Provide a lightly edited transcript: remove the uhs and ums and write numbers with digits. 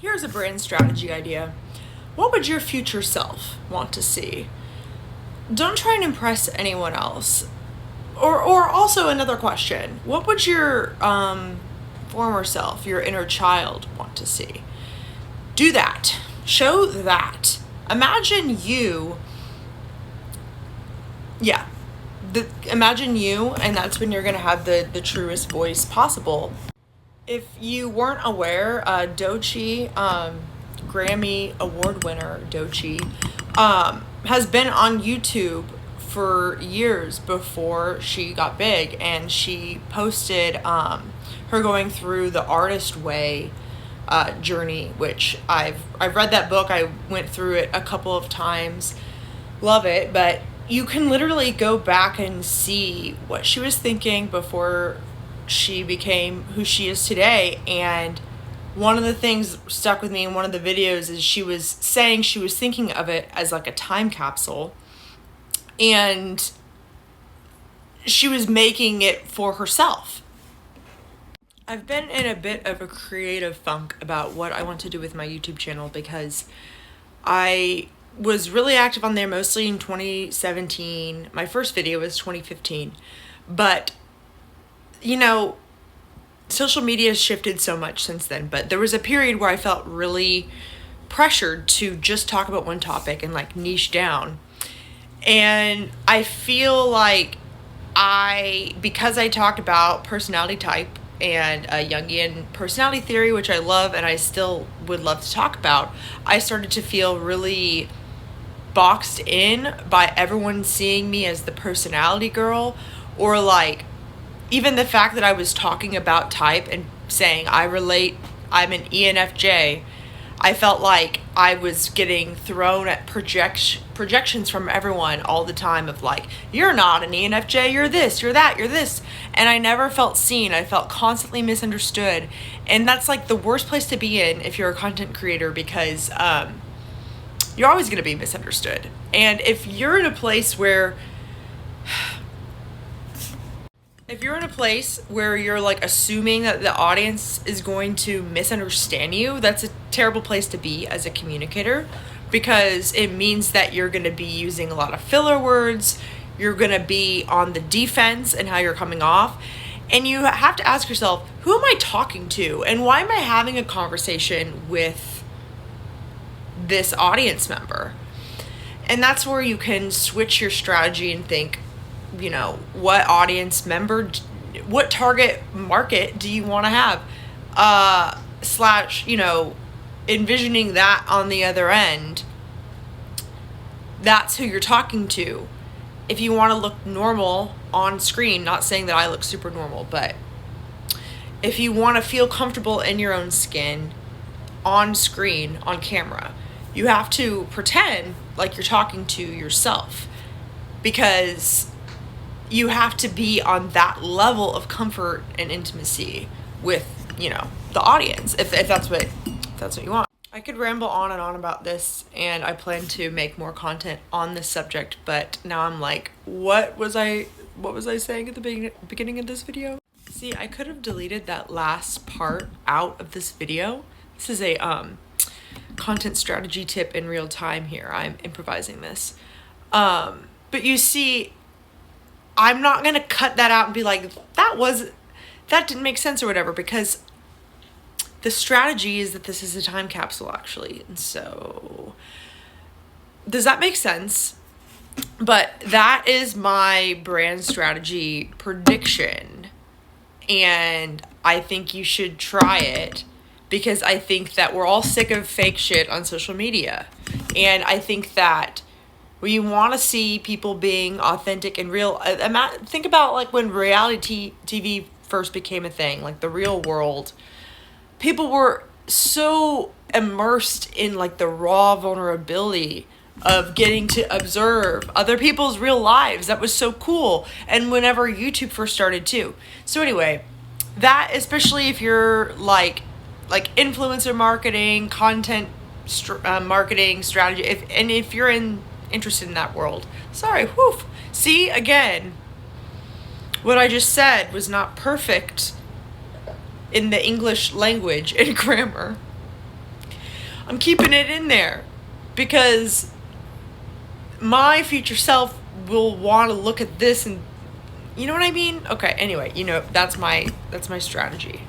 Here's a brand strategy idea. What would your future self want to see? Don't try and impress anyone else. Or also another question. What would your former self, your inner child, want to see? Do that. Show that. Imagine you. Yeah. Imagine you, and that's when you're going to have the truest voice possible. If you weren't aware, Doechii, Grammy Award winner Doechii, has been on YouTube for years before she got big, and she posted her going through the Artist Way journey, which I've read that book. I went through it a couple of times. Love it, but you can literally go back and see what she was thinking before she became who she is today. And one of the things stuck with me in one of the videos is she was saying she was thinking of it as like a time capsule, and she was making it for herself. I've been in a bit of a creative funk about what I want to do with my YouTube channel because I was really active on there mostly in 2017. My first video was 2015. But, you know, social media has shifted so much since then. But there was a period where I felt really pressured to just talk about one topic and like niche down. And I feel like because I talked about personality type and a Jungian personality theory, which I love and I still would love to talk about, I started to feel really boxed in by everyone seeing me as the personality girl, or like even the fact that I was talking about type and saying I'm an ENFJ. I felt like I was getting thrown at projections from everyone all the time of like, you're not an ENFJ, you're this, you're that, you're this. And I never felt seen. I felt constantly misunderstood. And that's like the worst place to be in if you're a content creator, because you're always going to be misunderstood. And if you're in a place where you're like assuming that the audience is going to misunderstand you, that's a terrible place to be as a communicator, because it means that you're going to be using a lot of filler words. You're going to be on the defense and how you're coming off. And you have to ask yourself, who am I talking to? And why am I having a conversation with this audience member? And that's where you can switch your strategy and think, you know, what audience member, what target market do you want to have? You know, envisioning that on the other end, that's who you're talking to. If you want to look normal on screen, not saying that I look super normal, but if you want to feel comfortable in your own skin on screen, on camera, you have to pretend like you're talking to yourself, because you have to be on that level of comfort and intimacy with, you know, the audience, if that's what you want. I could ramble on and on about this, and I plan to make more content on this subject, but now I'm like, what was I saying at the beginning of this video? See, I could have deleted that last part out of this video. This is a content strategy tip in real time here. I'm improvising this. But you see, I'm not going to cut that out and be like, that didn't make sense or whatever, because the strategy is that this is a time capsule, actually. And so, does that make sense? But that is my brand strategy prediction. And I think you should try it, because I think that we're all sick of fake shit on social media. And I think that we want to see people being authentic and real. Think about like when reality TV first became a thing, like the Real World. People were so immersed in like the raw vulnerability of getting to observe other people's real lives. That was so cool. And whenever YouTube first started too. So anyway, that, especially if you're like influencer marketing, content marketing strategy, if you're interested in that world. Sorry, whoof. See, again, what I just said was not perfect in the English language and grammar. I'm keeping it in there because my future self will want to look at this and, you know what I mean? Okay, anyway, that's my strategy.